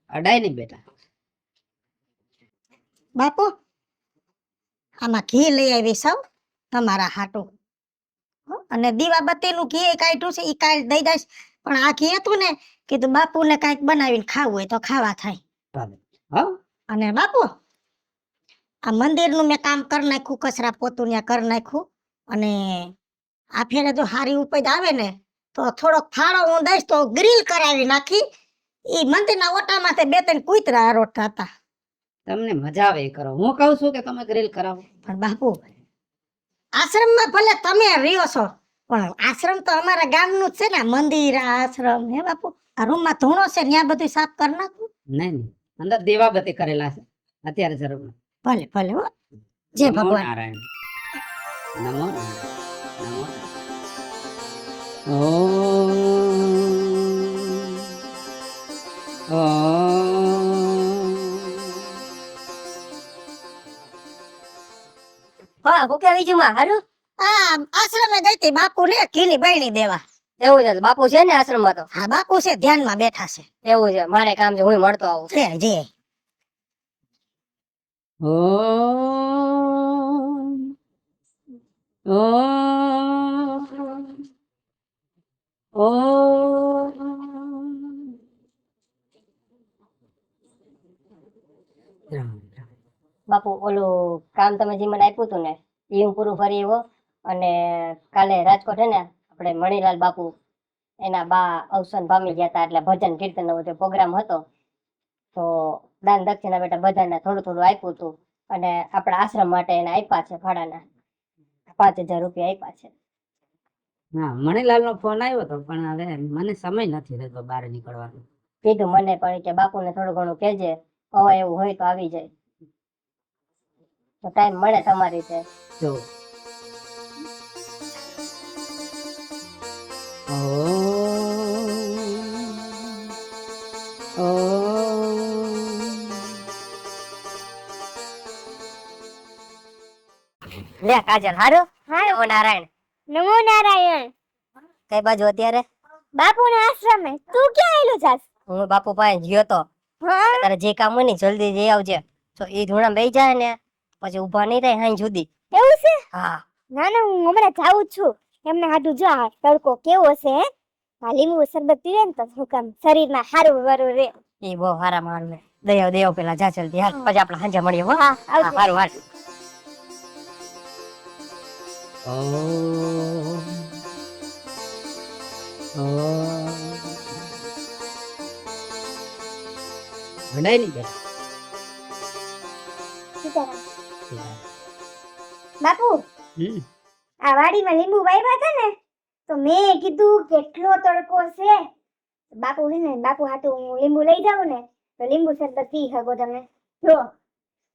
અડાય નહીં બેટા. બાપુ આમાં ઘી લઈ આવી સૌ તમારા હાટું, અને દીવાબત્તીનું ઘી કાઢ્યું છે એ કાલ દઈ દઈશ. પણ આ ઘી હતું ને કીધું બાપુને કાંઈક બનાવીને ખાવું હોય તો ખાવા થાય. અને બાપુ આ મંદિરનું મેં કામ કરી નાખ્યું, કચરા પોતું ત્યાં કરી નાખ્યું. અને આ ફેરે જો હારી ઉપજ આવે ને તો થોડોક ફાળો હું દઈશ તો ગ્રીલ કરાવી નાખી. એ મંદિરના ઓટામાંથી 2-3 કૂતરા આરોટતા હતા. તમને મજા આવે એ કરો, હું કહું છું કે તમે ગ્રીલ કરાવો. પણ બાપુ આશ્રમમાં ભલે તમે રહ્યો છો પણ આશ્રમ તો અમારા ગામનું જ છે ને, મંદિર આશ્રમ. હે બાપુ આ રૂમમાં ધૂણો છે ત્યાં બધું સાફ કરી નાખું. નહીં અંદર દીવાબત્તી કરેલા છે, અત્યારે જરૂર નથી. ભલે ભલે હો, જય ભગવાન. નારાયણ નમો નમો. હા હું કે બીજું માં હારું. આ આશ્રમે ગઈ હતી બાપુ ને ઘીની બહેણી દેવા. એવું છે બાપુ છે ને આશ્રમમાં તો? હા બાપુ છે, ધ્યાનમાં બેઠા છે. એવું છે, મારે કામ છે, હું મળતો આવું. છે જે બાપુ ઓલું કામ તમે જે મને આપ્યું હતું ને એ હું પૂરું ફરી એવો. અને કાલે રાજકોટ છે ને આપણે મણીલાલ બાપુ એના બા અવસાન પામી ગયા હતા, એટલે ભજન કીર્તન નો બધો પ્રોગ્રામ હતો. તો દાન દક્ષિણા બેટા બધાને થોડું થોડું આપ્યું હતું. અને આપણા આશ્રમ માટે એને આપ્યા છે ભાડાના 5000 રૂપિયા આપ્યા છે. હા મણીલાલ નો ફોન આવ્યો હતો પણ હવે મને સમય નથી રહેતો બહાર નીકળવાનો. કીધું મને પણ કે બાપુને થોડું ઘણું કહેજે, હવે એવું હોય તો આવી જાય તો ટાઈમ મળે તમારી રીતે. જો લે કાજલ હારું. નમો નારાયણ. નમો નારાયણ. કઈ બાજુ અત્યારે? બાપુના આશ્રમે. તું ક્યાં આવેલો જાસ? હું બાપુ પાસે ગયો તો. હા તારે જે કામ હોય ને જલ્દી જઈ આવજે. તો એ ધૂણા બેસી જાય ને પછી ઊભા નહીં થાય હાઈ જુદી. એવું છે? હા ના ના હું હમણાં જાઉં છું. એમને હાટું જો આ તડકો કેવો છે. આ લીંબુ શરબત પીવે ને તો શું શરીરમાં સારું વરું રે. એ બહુ સારા માણસ ને. દયાવ દેવ પેલા જા જલ્દી હાલ, પછી આપણે સાંજે મળીએ. હો હા સારું હાલ. અડાય નહીં બેટા. બાપુ આ વાડીમાં લીંબુ વાવ્યા હતા ને તો મેં કીધું કેટલો તડકો છે. બાપુ છે ને બાપુ હાટું હું લીંબુ લઈ જાઉં ને તો લીંબુ શરબત પી શકો તમે. જો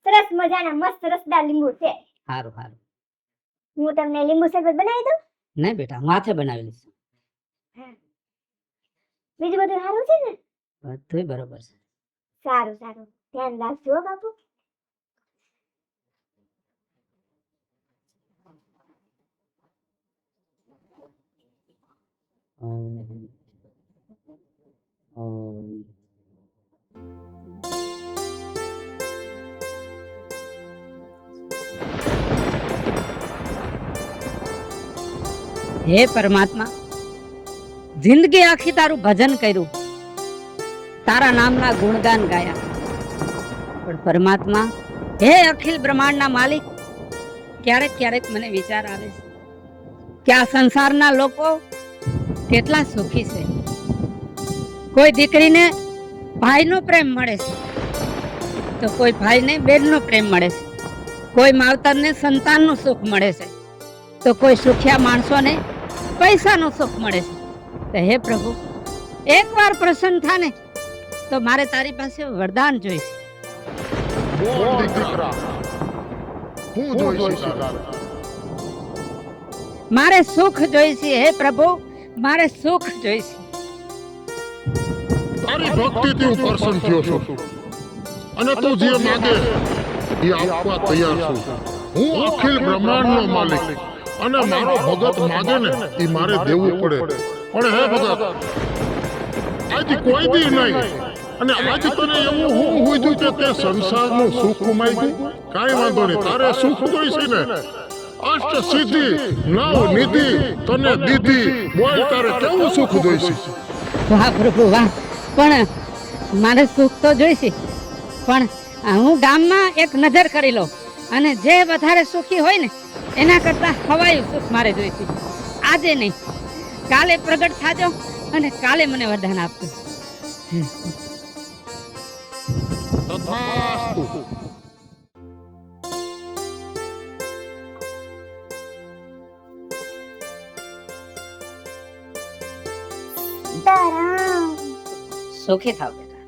સરસ મજાના મસ્ત રસદાર લીંબુ છે. સારું સારું. હું તમને લીંબુ શરબત બનાવી દઉં? નહીં બેટા હું હાથે બનાવી લઈશ. બીજું બધું સારું છે ને? બધું બરોબર છે. સારું સારું, ધ્યાન રાખજો બાપુ. હે પરમાત્મા, જિંદગી આખી તારું ભજન કર્યું, તારા નામના ગુણગાન ગાયા, પણ પરમાત્મા હે અખિલ બ્રહ્માંડના માલિક, ક્યારેક ક્યારેક મને વિચાર આવે છે કે આ સંસારના લોકો કેટલા સુખી છે. કોઈ દીકરીને ભાઈનો પ્રેમ મળે છે તો કોઈ ભાઈને બેનનો પ્રેમ મળે છે, કોઈ માવતરને સંતાનનું સુખ મળે છે તો કોઈ સુખિયા માણસોને પૈસાનું સુખ મળે છે. તો હે પ્રભુ, એકવાર પ્રસન્ન થાને તો મારે તારી પાસે વરદાન જોઈશે. મારે સુખ જોઈશે હે પ્રભુ, મારે સુખ જોઈશે. તારી ભક્તિથી હું પ્રસન્ન થયો છું અને તું જે માંગે એ આપવા તૈયાર છું. હું અખિલ બ્રહ્માંડનો માલિક અને મારો ભગત માગે ને એ મારે દેવું પડે. પણ હે ભગત, આજ કોઈ દી નહીં. અને આજ તને એવું હું હોઈતું કે તે સંસારનું સુખ માંગ્યું. કાંઈ વાંધો નહીં, તારે સુખ જોઈશે ને. અષ્ટ સિદ્ધિ નવ નિધિ તને દીધી. બોલ, તારે કેવું સુખ જોઈશે? વાહ પ્રભુ વાહ. પણ મારે સુખ તો જોઈશે, પણ હું ગામમાં એક નજર કરી લઉં અને જે વધારે સુખી હોય ને એના કરતા હવાયું સુખ મારે જોઈશે. આજે નહીં, કાલે પ્રગટ થાજો અને કાલે મને વરદાન આપજો. તથાસ્તુ. તારામ સુખી થાવ બેટા.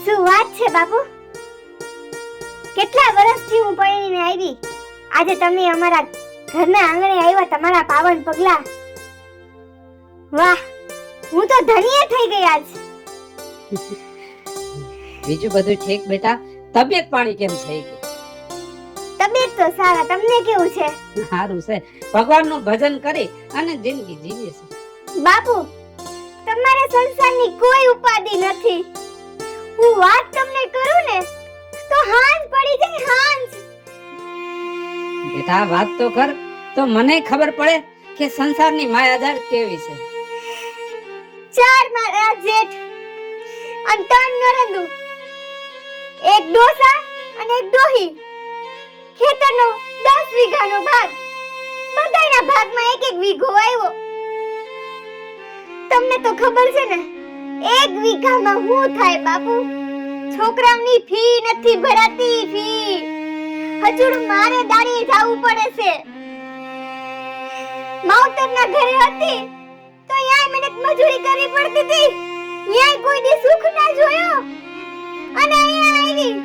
શું વાત છે બાપુ, કેટલા વર્ષથી હું પરણીને આવી, આજે તમે અમારા ઘરના આંગણે આવ્યા તમારા પાવન પગલા. વાહ, હું તો ધન્ય થઈ ગઈ આજ. બીજું બધું ઠીક બેટા. તબિયત પાણી કેમ થઈ ગઈ? તબિયત તો સારા, તમને કેવું છે? સારું છે, ભગવાનનું ભજન કરી અને જિંદગી જીવીએ છે. બાપુ, તમારા સંસારની કોઈ ઉપાધિ નથી. હું વાત તમને કરું ને તો હાંજ પડી જાય, હાંજ. બેટા વાત તો કર, તો મને ખબર પડે કે સંસારની માયાજાળ કેવી છે. 4 મારા જેઠ અને 3 નરંદુ, એક ડોસા અને એક ડોહી, ખેતરનો 10 વીઘાનો ભાગ, બધાયના ભાગમાં એક એક વીઘો આવ્યો. તમને તો ખબર છે ને, 1 વીઘામાં શું થાય બાપુ? છોકરાઓની ફી નથી ભરાતી, ફી હજુ મારે દાડીએ જવું પડે છે. માવતરના ઘરે હતી તો યાય મહેનત મજૂરી કરવી પડતી હતી, યાય કોઈ દી સુખ ના જોયો. અને અહીંયા આવી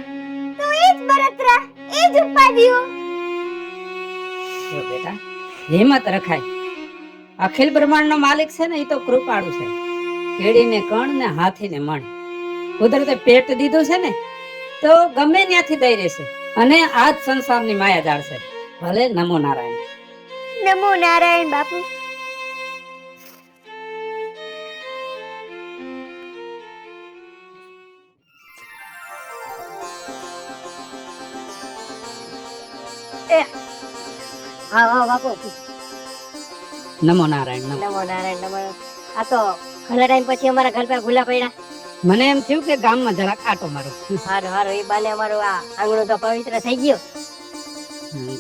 તો એ જ બળતરા, એ જ ઉપાધિઓ. જો બેટા, હિંમત રખાય. અખિલ બ્રહ્માંડનો માલિક છે ને, એ તો કૃપાળુ છે. કેડીને કણ ને હાથીને મણ. કુદરતે પેટ દીધું છે ને, તો ગમે ત્યાંથી દઈ રહેશે. અને આ જ સંસારની માયાજાળ છે. ભલે નમો નારાયણ. નમો નારાયણ બાપુ. હા હા બાપુ, નમો નારાયણ. નમો. નમો નારાયણ. નમો. આ તો ઘણા ટાઈમ પછી અમારા ઘર પર ભૂલા પડ્યા. મને એમ થયું કે ગામમાં જરાક આટો મારો. હારું હારું, એ બાને અમારું આ આંગણું તો પવિત્ર થઈ ગયું.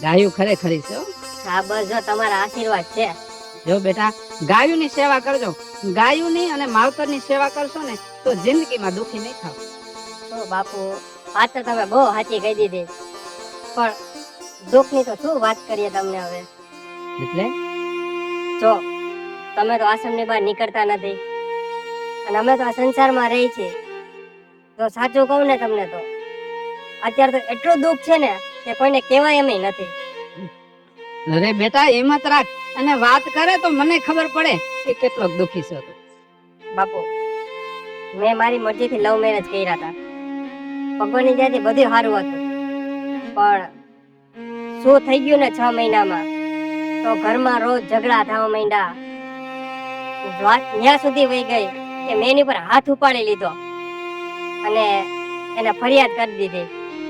ગાયું ખરેખરી છે હો. હા બસ, જો તમારા આશીર્વાદ છે. જો બેટા, ગાયોની સેવા કરજો. ગાયોની અને માવતરની સેવા કરશો ને તો જિંદગીમાં દુખી નહીં થાવ. તો બાપુ, વાત તો તમે બહુ સાચી કહી દીધી, પણ દુઃખની તો શું વાત કરીએ તમને હવે. એટલે જો તમે તો આશ્રમની બહાર નીકળતા નથી અને અમે તો આ સંસારમાં રહી છીએ. તો સાચું કહું ને તમને, તો અત્યારે તો એટલું દુઃખ છે ને કે કોઈને કહેવાય એમ નથી. અરે બેટા, હિંમત રાખ અને વાત કરે તો મને ખબર પડે કે કેટલો દુખી છે તું. બાપુ, મેં મારી મરજીથી લવ મેરેજ કર્યા હતા. ભગવાનની દયાથી બધું સારું હતું, પણ શું થઈ ગયું ને 6 મહિનામાં, તો ઘરમાં રોજ ઝઘડા થવા માંડ્યા. વાત ત્યાં સુધી વહી ગઈ કે મેં એની પર હાથ ઉપાડી લીધો અને એને ફરિયાદ કરી દીધી.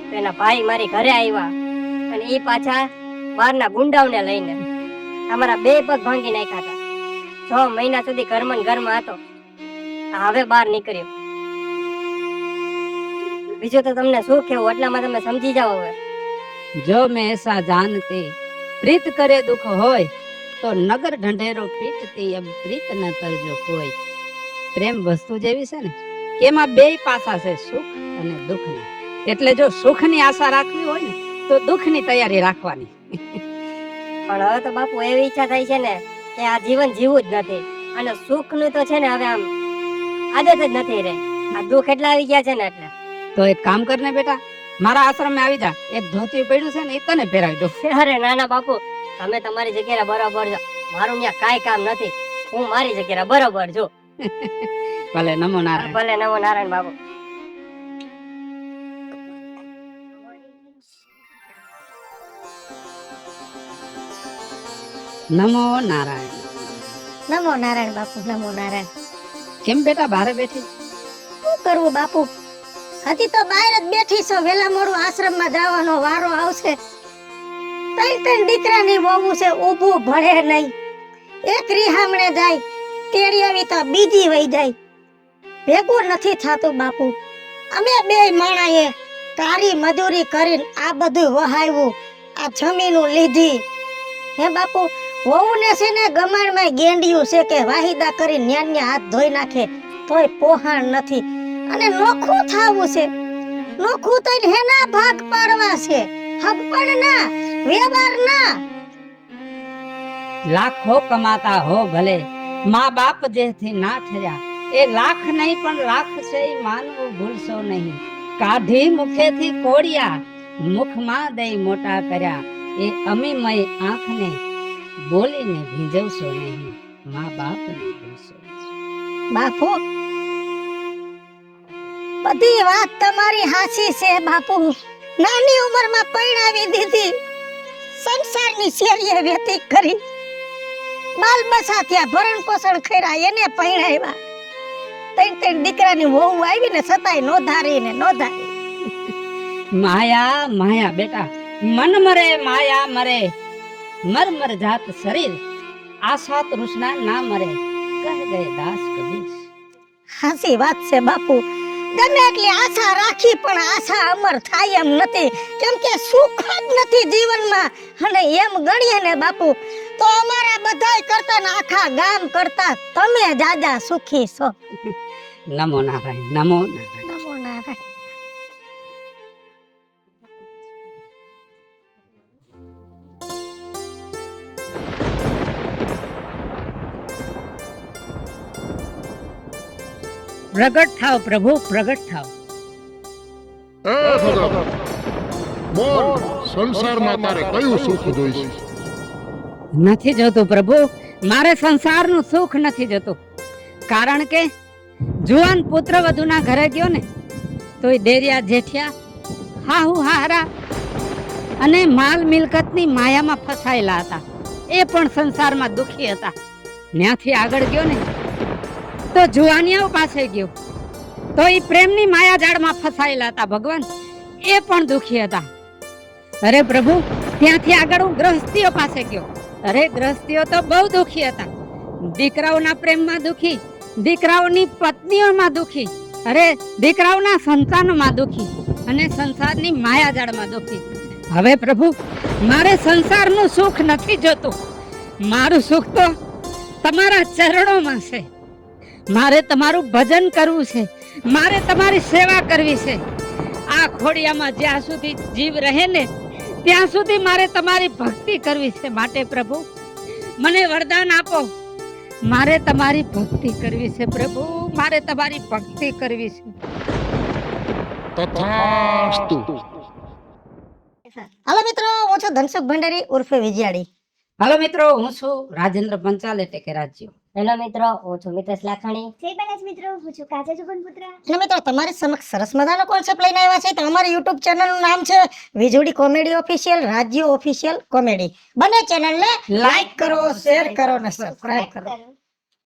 તો એના ભાઈ મારી ઘરે આવ્યા અને એ પાછા બહારના ગુંડાઓને લઈને અમારા 2 પગ ભાંગી નાખ્યા હતા. 6 મહિના સુધી ઘરમાં ને ઘરમાં હતો, હવે બહાર નીકળ્યો. બીજું તો તમને શું કહેવું, એટલામાં તમે સમજી જાઓ હવે. જો મેં એસા જાનતી પ્રીત કરે દુઃખ હોય તો નગર ઢંઢેરો પીટતી અબ પ્રીત ન કરજો કોઈ. પ્રેમ વસ્તુ જેવી છે ને કે એમાં 2 પાસા છે, સુખ અને દુઃખના. એટલે જો સુખની આશા રાખવી હોય ને તો દુઃખની તૈયારી રાખવાની. પણ હવે તો બાપુ એવી ઈચ્છા થાય છે ને કે આ જીવન જીવવું જ નથી, અને સુખનું તો છે ને હવે આમ આદત જ નથી રહી. આ દુઃખ એટલા આવી ગયા છે ને એટલે. તો એક કામ કર ને બેટા, મારા આશ્રમે આવી જા. એક ધોતી પડ્યું છે ને એ તને પહેરાવી દો. અરે ના ના બાપુ, તમે તમારી જગ્યાએ બરોબર છો, મારું ત્યાં કાંઈ કામ નથી. હું મારી જગ્યાએ બરોબર છું. ભલે નમો નારાયણ. ભલે નમો નારાયણ બાપુ. નમો નારાયણ. નમો નારાયણ બાપુ, નમો નારાયણ. કેમ બેટા બહાર બેઠી? શું કરવું બાપુ, હજી તો બહાર જ બેઠી છો. વેલા મોડું આશ્રમમાં જવાનો વારો આવશે. ત્રણ દીકરાની વહુ છે, ઊભું ભળે નહીં. એક રીહામણે જાય, તેડી આવી તો બીજી વહી જાય. ભેગું નથી થાતું બાપુ. અમે બે માણાએ કારી મજૂરી કરીને આ બધું વહાવ્યું, આ જમીનું લીધી. હે બાપુ, વહુને છે ને ગમાણમાં ગેંડિયું છે કે વાહિદા કરી ન્યાન્યા હાથ ધોઈ નાખે તોય પોહાણ નથી. અને નોખું થાવું છે. નોખું તો હેના ભાગ પાડવા છે, હગપણ ના, વ્યવહાર ના. લાખો કમાતા હો ભલે, મા બાપ જેથી ના ઠર્યા. એ લાખ નહીં પણ લાખ છે, ઈ માનવું ભૂલશો નહીં. કાઢી મુખેથી કોડિયા, મુખમાં દઈ મોટા કર્યા. એ અમીમય આંખને બોલીને ભીંજવશો નહીં. મા બાપને ભૂલશો નહીં. બાપુ, બધી વાત તમારી હાચી છે બાપુ. નાની ઉંમરમાં પરણાવી દીધી, સંસારની શેરીએ વ્યતીત કરી, બાલ બસા ત્યાં ભરણ પોષણ કર્યા, એને પરણાવ્યા. ત્રણ દીકરાની વહુ આવીને છતાંય નોંધારી. માયા માયા બેટા, મન મરે માયા મરે, મર મર જાત શરીર, આશા તૃષ્ણા ના મરે, કહે ગયે દાસ કબીર. હાચી વાત છે બાપુ. ગમે એટલી આશા રાખી પણ આશા અમર થાય એમ નથી, કેમ કે સુખ જ નથી જીવનમાં. અને એમ ગણીએ ને બાપુ તો અમારા બધાય કરતા ને આખા ગામ કરતા તમે જાજા સુખી છો. નમો નારાયણ, નમો નારાયણ. નમો નારાયણ. પ્રગટ થાવ પ્રભુ, પ્રગટ થાવ. એ ભગત, બોલ, સંસારમાં તારે કયું સુખ જોઈશે? નથી જોતું પ્રભુ, મારે સંસારનું સુખ નથી જોતું. કારણ કે જુવાન પુત્ર વધુના ઘરે ગયો ને તોય દેરિયા જેઠિયા, હાહુ હાહરા અને માલ મિલકતની માયામાં ફસાયેલા હતા. એ પણ સંસારમાં દુખી હતા. ત્યાંથી આગળ ગયો ને તો જુવાનિયાઓ પાસે ગયો તો એ પ્રેમની માયાજાળમાં ફસાયેલા હતા. ભગવાન, એ પણ દુખી હતા. અરે પ્રભુ, ત્યાંથી આગળ હું ગ્રહસ્થીઓ પાસે ગયો. અરે ગ્રહસ્થીઓ તો બહુ દુખી હતા. દીકરાઓના પ્રેમમાં દુખી, દીકરાઓની પત્નીઓમાં દુખી, અરે દીકરાઓના સંતાનોમાં દુખી અને સંસારની માયાજાળમાં દુખી. હવે પ્રભુ, મારે સંસારનું સુખ નથી જોતું. મારું સુખ તો તમારા ચરણોમાં છે. મારે તમારું ભજન કરવું છે, મારે તમારી સેવા કરવી છે. આ ખોડિયામાં જ્યાં સુધી જીવ રહે ને ત્યાં સુધી મારે તમારી ભક્તિ કરવી છે. માટે પ્રભુ, મને વરદાન આપો. મારે તમારી ભક્તિ કરવી છે પ્રભુ, મારે તમારી ભક્તિ કરવી છે. તથાસ્તુ. હાલો મિત્રો, હું છું ધનસુખ ભંડારી ઉર્ફે વિજયાડી. હાલો મિત્રો, હું છું રાજેન્દ્ર પંચાલ એટલે કે રાજ્યો. હેલો મિત્રો, હું છું મિતેશ લાખાણી. જય બાલાજી મિત્રો, હું છું કાજલ સુગનપુત્ર. અને મિત્રો, તમારી સમક્ષ સરસ મજાનો કોન્સેપ્ટ લઈને આવ્યા છે. તો અમારી યુટ્યુબ ચેનલનું નામ છે વીજળી કોમેડી ઓફિશિયલ, રાજ્યો ઓફિશિયલ કોમેડી. બંને ચેનલને લાઈક કરો, શેર કરો અને સબસ્ક્રાઇબ કરો.